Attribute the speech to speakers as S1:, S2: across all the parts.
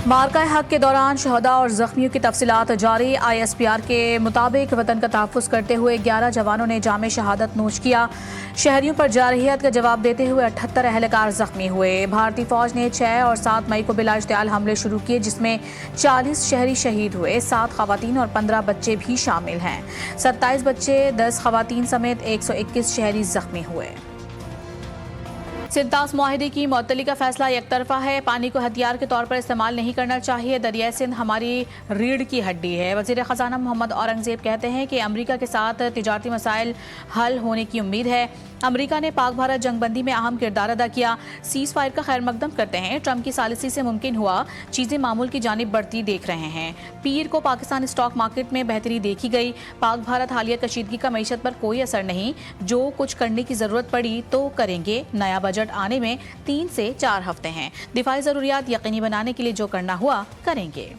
S1: मार्का हक के दौरान शहदा और जख्मियों की तफसीलात जारी। ISPR के मुताबिक वतन का तहफ़्फ़ुज़ करते हुए 11 जवानों ने जामे शहादत नोश किया। शहरियों पर जारहियत का जवाब देते हुए 78 अहलकार जख्मी हुए। भारतीय फौज ने 6 और 7 मई को बिला इश्तियाल हमले शुरू किए, जिसमें 40 शहरी शहीद हुए, 7 खवातीन और 15 बच्चे भी शामिल हैं। 27 बच्चे, 10 खवातीन समेत 121 शहरी जख्मी हुए। सिंतास मुआहिदे की मुअत्तली का फैसला एक तरफा है। पानी को हथियार के तौर पर इस्तेमाल नहीं करना चाहिए। दरियाए सिंध हमारी रीढ़ की हड्डी है। वज़ीर ख़जाना मोहम्मद औरंगज़ेब कहते हैं कि अमरीका के साथ तिजारती मसाइल हल होने की उम्मीद है। अमरीका ने पाक भारत जंगबंदी में अहम किरदार अदा किया। सीज़ फायर का खैर मकदम करते हैं। ट्रंप की सालिसी से मुमकिन हुआ। चीज़ें मामूल की जानिब बढ़ती देख रहे हैं। पीर को पाकिस्तान स्टॉक मार्केट में बेहतरी देखी गई। पाक भारत हालिया कशीदगी का मईशत पर कोई असर नहीं। जो कुछ करने की ज़रूरत पड़ी तो करेंगे। नया बजट आने में 3 से 4 हफ्ते हैं। दिफाई ज़रूरियात यकीनी बनाने के लिए जो करना हुआ करेंगे।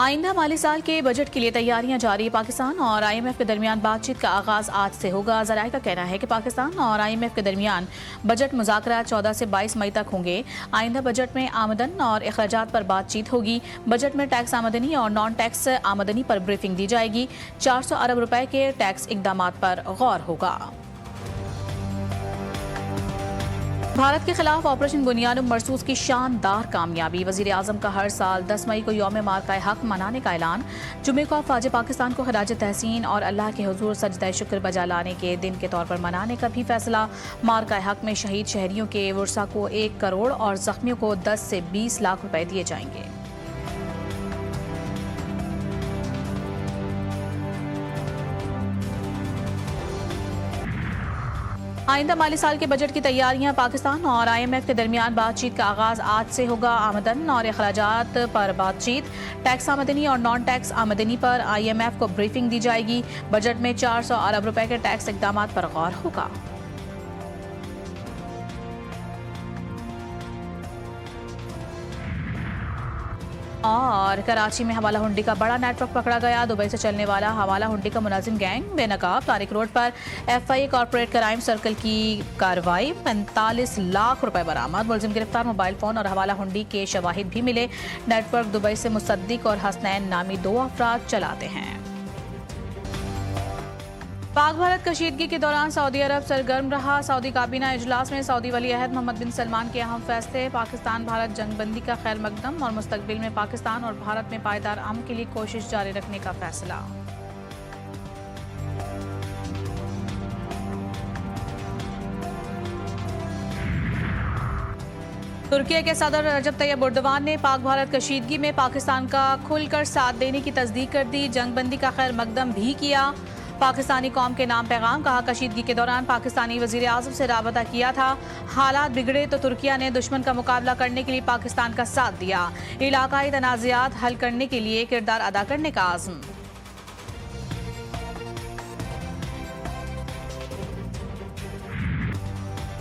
S1: आइंदा माली साल के बजट के लिए तैयारियां जारी। पाकिस्तान और IMF के दरमियान बातचीत का आगाज आज से होगा। ज़राए का कहना है कि पाकिस्तान और IMF के दरमियान बजट मुज़ाकरात 14 से 22 मई तक होंगे। आइंदा बजट में आमदन और अखराजात पर बातचीत होगी। बजट में टैक्स आमदनी और नॉन टैक्स आमदनी पर ब्रीफिंग दी जाएगी। 400 अरब रुपए के टैक्स इकदामात पर गौर होगा। भारत के खिलाफ ऑपरेशन बुनियानुम मरसूस की शानदार कामयाबी। वजीर आजम का हर साल 10 मई को यौम मार्का हक मनाने का ऐलान। जुमे को अफवाज पाकिस्तान को खराज तहसीन और अल्लाह के हुजूर सजदा शुक्र बजा लाने के दिन के तौर पर मनाने का भी फैसला। मार्का हक में शहीद शहरियों के वर्सा को 1 करोड़ और जख्मियों को 10 से 20 लाख रुपए दिए जाएंगे। आइंदा माली साल के बजट की तैयारियां। पाकिस्तान और IMF के दरमियान बातचीत का आगाज आज से होगा। आमदन और अखराजात पर बातचीत। टैक्स आमदनी और नॉन टैक्स आमदनी पर IMF को ब्रीफिंग दी जाएगी। बजट में 400 अरब रुपए के टैक्स इकदामात पर गौर होगा। और कराची में हवाला हुंडी का बड़ा नेटवर्क पकड़ा गया। दुबई से चलने वाला हवाला हुंडी का मुलाजिम गैंग बेनकाब। तारिक रोड पर FIA कॉर्पोरेट क्राइम सर्कल की कार्रवाई। 45 लाख रुपए बरामद। मुलजिम गिरफ्तार। मोबाइल फोन और हवाला हुंडी के शवाहिद भी मिले। नेटवर्क दुबई से मुसद्दिक और हसनैन नामी 2 अफराद चलाते हैं। पाक भारत कशीदगी के दौरान सऊदी अरब सरगर्म रहा। सऊदी काबीना इजलास में सऊदी वली अहद मोहम्मद बिन सलमान के अहम फैसले। पाकिस्तान भारत जंगबंदी का खैर मकदम और मुस्तकबिल में पाकिस्तान और भारत में पायदार अमन के लिए कोशिश जारी रखने का फैसला। तुर्की के सदर रजब तैयब एर्दोगान ने पाक भारत कशीदगी में पाकिस्तान का खुलकर साथ देने की तस्दीक कर दी। जंगबंदी का खैर मकदम भी किया। पाकिस्तानी कौम के नाम पैगाम। कहा कशीदगी के दौरान पाकिस्तानी वजीर आजम से राबता किया था। हालात बिगड़े तो तुर्किया ने दुश्मन का मुकाबला करने के लिए पाकिस्तान का साथ दिया। इलाकाई तनाज़ात हल करने के लिए किरदार अदा करने का आज़म।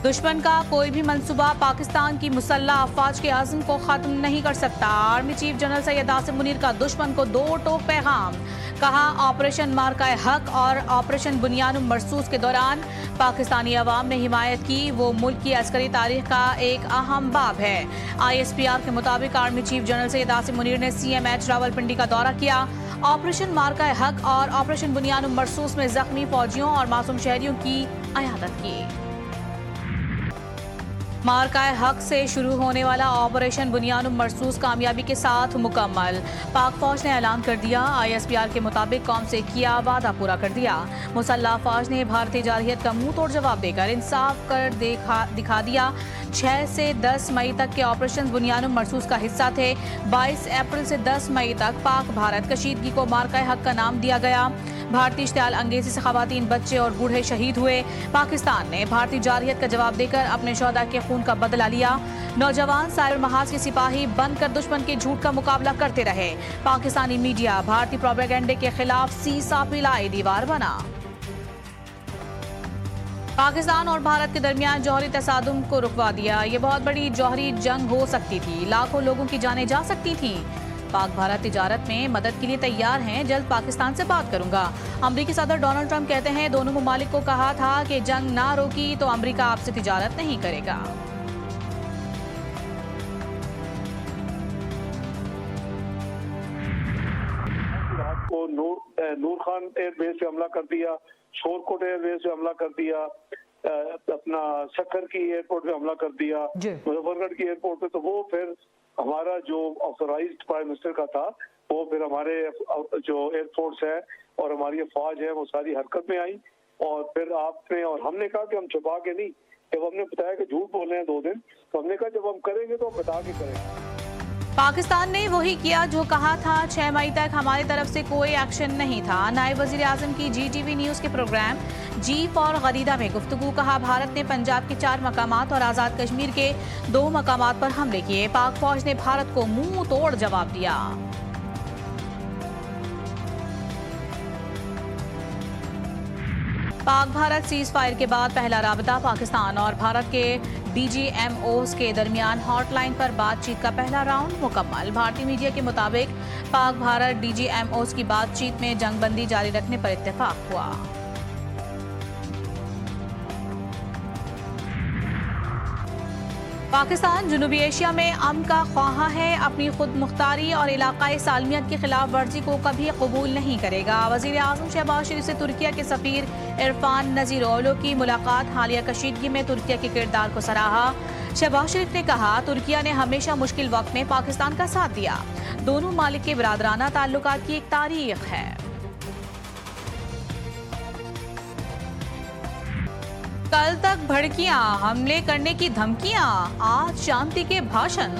S1: दुश्मन का कोई भी मंसूबा पाकिस्तान की मुसल्लह अफवाज के आज़म को खत्म नहीं कर सकता। Army chief general Syed Asim Munir का दुश्मन को 2 टोक पैगाम। कहा ऑपरेशन मार्का हक और ऑपरेशन बुनियानुम मरसूस के दौरान पाकिस्तानी अवाम ने हिमायत की। वो मुल्क की अस्करी तारीख का एक अहम बाब है। ISPR के मुताबिक army chief general Syed Asim Munir ने CMH रावलपिंडी का दौरा किया। ऑपरेशन मार्का हक और ऑपरेशन बुनियानुम मरसूस में जख्मी फौजियों और मासूम शहरियों की अयादत की। मार्का हक से शुरू होने वाला ऑपरेशन बुनियानुम मरसूस कामयाबी के साथ मुकम्मल। पाक फौज ने ऐलान कर दिया। ISPR के मुताबिक कौम से किया वादा पूरा कर दिया। मुसल्लह फौज ने भारतीय जारहियत का मुंह तोड़ जवाब देकर इंसाफ कर दिखा दिया। 6 से 10 मई तक के ऑपरेशन बुनियानुम मरसूस का हिस्सा थे। 22 अप्रैल से 10 मई तक पाक भारत कशीदगी को मार्का हक का नाम दिया गया। भारतीय इश्तियाल अंगेजी से खवातीन, बच्चे और बूढ़े शहीद हुए। पाकिस्तान ने भारतीय जारहियत का जवाब देकर अपने शोहदा के खून का बदला लिया। नौजवान साइबर महाज के सिपाही बनकर दुश्मन के झूठ का मुकाबला करते रहे। पाकिस्तानी मीडिया भारतीय प्रोपेगेंडे के खिलाफ सीसा पिलाई दीवार बना। पाकिस्तान और भारत के दरमियान जौहरी तसादुम को रुकवा दिया। ये बहुत बड़ी जौहरी जंग हो सकती थी। लाखों लोगों की जानें जा सकती थी। पाक भारत तिजारत में मदद के लिए तैयार हैं, जल्द पाकिस्तान से बात करूंगा। अमरीकी सदर डोनाल्ड ट्रंप कहते हैं दोनों ममालिक को कहा था कि जंग ना रोकी तो अमरीका आपसे तिजारत नहीं करेगा।
S2: को नूर खान एयरबेस पे हमला कर दिया, शोरकोट एयरबेस पे हमला कर दिया, अपना सक्कर की एयरपोर्ट पे हमला कर दिया, मुजफ्फरगढ़ की एयरपोर्ट पे। तो वो फिर हमारा जो ऑथोराइज्ड प्राइम मिनिस्टर का था, वो फिर हमारे जो एयरफोर्स है और हमारी फौज है वो सारी हरकत में आई। और फिर आपने और हमने कहा कि हम छुपा के नहीं, जब हमने बताया कि झूठ बोले हैं 2 दिन, तो हमने कहा जब हम करेंगे तो हम बता के करेंगे।
S1: पाकिस्तान ने वही किया जो कहा था। 6 मई तक हमारी तरफ से कोई एक्शन नहीं था। नायब वजीर आजम की GTV न्यूज के प्रोग्राम जी फॉर गरीदा में गुफ्तगू। कहा भारत ने पंजाब के 4 मकामात और आजाद कश्मीर के 2 मकामात पर हमले किए। पाक फौज ने भारत को मुंह तोड़ जवाब दिया। पाक भारत सीज फायर के बाद पहला राबता। पाकिस्तान और भारत के DGMOs के दरमियान हॉटलाइन पर बातचीत का पहला राउंड मुकम्मल। भारतीय मीडिया के मुताबिक पाक भारत DGMOs की बातचीत में जंगबंदी जारी रखने पर इत्तेफाक हुआ। पाकिस्तान जनूबी एशिया में अमन का ख्वाहा है, अपनी खुद मुख्तारी और इलाकाई सालमियत की खिलाफ वर्जी को कभी कबूल नहीं करेगा। वजीर आजम शहबाज शरीफ से तुर्किया के सफीर इरफान नजीरोलो की मुलाकात। हालिया कशीदगी में तुर्किया के किरदार को सराहा। शहबाज शरीफ ने कहा तुर्किया ने हमेशा मुश्किल वक्त में पाकिस्तान का साथ दिया। दोनों मालिक के बरादराना ताल्लुकात की एक तारीख है। कल तक भड़कियां, हमले करने की धमकियां, आज शांति के भाषण।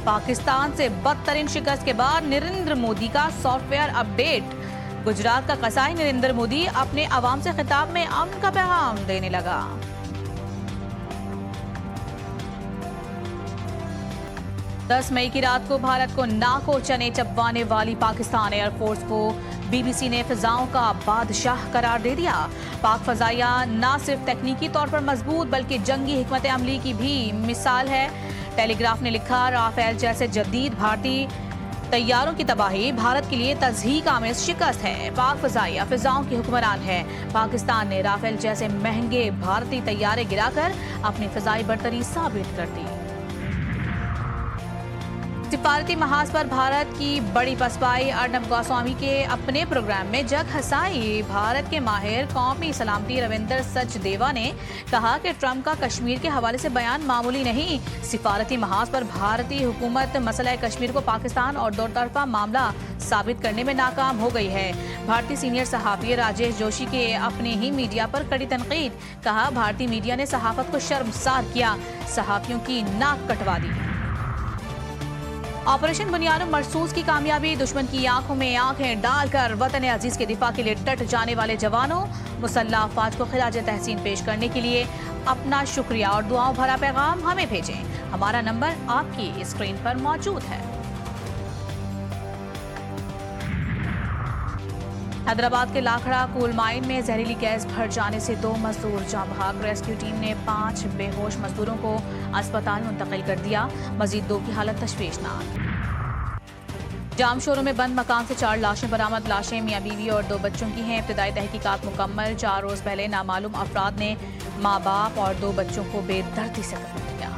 S1: पाकिस्तान से बदतरीन शिकस्त के बाद नरेंद्र मोदी का सॉफ्टवेयर अपडेट। गुजरात का कसाई नरेंद्र मोदी अपने अवाम से खिताब में अमन का पैगाम देने लगा। दस मई की रात को भारत को नाको चने चबवाने वाली पाकिस्तान एयरफोर्स को BBC ने फिजाओं का बादशाह करार दे दिया। पाक फजाइया न सिर्फ तकनीकी तौर पर मजबूत बल्कि जंगी हिकमत अमली की भी मिसाल है। टेलीग्राफ ने लिखा राफेल जैसे जदीद भारतीय तैयारों की तबाही भारत के लिए तज़हीक आमेज शिकस्त है। पाक फजाइया फिजाओं की हुक्मरान है। पाकिस्तान ने राफेल जैसे महंगे भारतीय तैयारे गिराकर अपनी फिजाई बरतरी साबित कर दी। सिफारती महाज पर भारत की बड़ी पसपाई। अर्नब गोस्वामी के अपने प्रोग्राम में जग हंसाई। भारत के माहिर कौमी सलामती रविंदर सचदेवा ने कहा कि ट्रंप का कश्मीर के हवाले से बयान मामूली नहीं। सिफारती महाज पर भारतीय हुकूमत मसला कश्मीर को पाकिस्तान और दो तरफा मामला साबित करने में नाकाम हो गई है। भारतीय सीनियर सहाफ़ी राजेश जोशी के अपने ही मीडिया पर कड़ी तनकीद। कहा भारतीय मीडिया ने सहाफत को शर्मसार किया, सहाफियों की नाक कटवा दी। ऑपरेशन बुनियानुम मरसूस की कामयाबी। दुश्मन की आंखों में आंखें डालकर वतन अजीज के दिफा के लिए डट जाने वाले जवानों मुसल्लह अफवाज को खिराज तहसीन पेश करने के लिए अपना शुक्रिया और दुआओं भरा पैगाम हमें भेजें। हमारा नंबर आपकी स्क्रीन पर मौजूद है। हैदराबाद के लाखड़ा कोल माइन में जहरीली गैस भर जाने से 2 मजदूर जाँ बहक। रेस्क्यू टीम ने 5 बेहोश मजदूरों को अस्पताल मुंतकिल कर दिया। मजीद 2 की हालत तशवीशनाक। जाम शोरों में बंद मकान से 4 लाशें बरामद। लाशें मियाँ बीवी और 2 बच्चों की हैं। इब्तदाई तहकीकात मुकम्मल। 4 रोज पहले नामालूम अफराद ने माँ बाप और 2 बच्चों को बेदर्दी से कत्ल किया।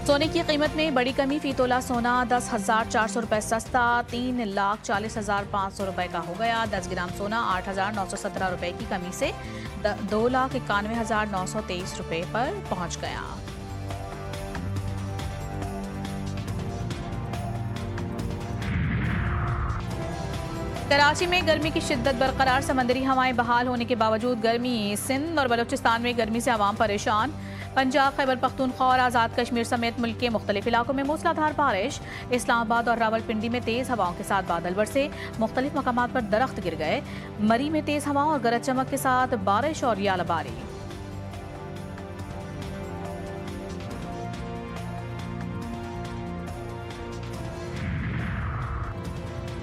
S1: सोने की कीमत में बड़ी कमी। फी तोला सोना 10,400 रुपए सस्ता 3,40,500 रुपए का हो गया। 10 ग्राम सोना 8,917 रुपए की कमी से 2,91,923 रुपए पर पहुंच गया। कराची में गर्मी की शिद्दत बरकरार। समंदरी हवाएं बहाल होने के बावजूद गर्मी। सिंध और बलूचिस्तान में गर्मी से आवाम परेशान। पंजाब, खैबर पख्तूनख्वा और आज़ाद कश्मीर समेत मुल्क के मुख्तलिफ इलाकों में मूसलाधार बारिश। इस्लामाबाद और रावलपिंडी में तेज़ हवाओं के साथ बादल बरसे। मुख्तलिफ मकामात पर दरख्त गिर गए। मरी में तेज़ हवाओं और गरज चमक के साथ बारिश और यालाबारी।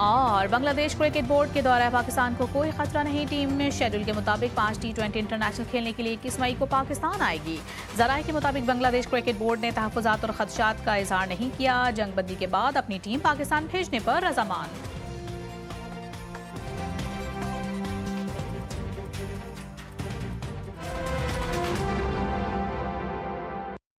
S1: और बांग्लादेश क्रिकेट बोर्ड के दौरे पाकिस्तान को कोई खतरा नहीं। टीम में शेड्यूल के मुताबिक 5 T20 इंटरनेशनल खेलने के लिए 21 मई को पाकिस्तान आएगी। जराये के मुताबिक बांग्लादेश क्रिकेट बोर्ड ने तहफ़्फ़ुज़ात और खदशात का इजहार नहीं किया। जंगबंदी के बाद अपनी टीम पाकिस्तान भेजने पर रजामंद।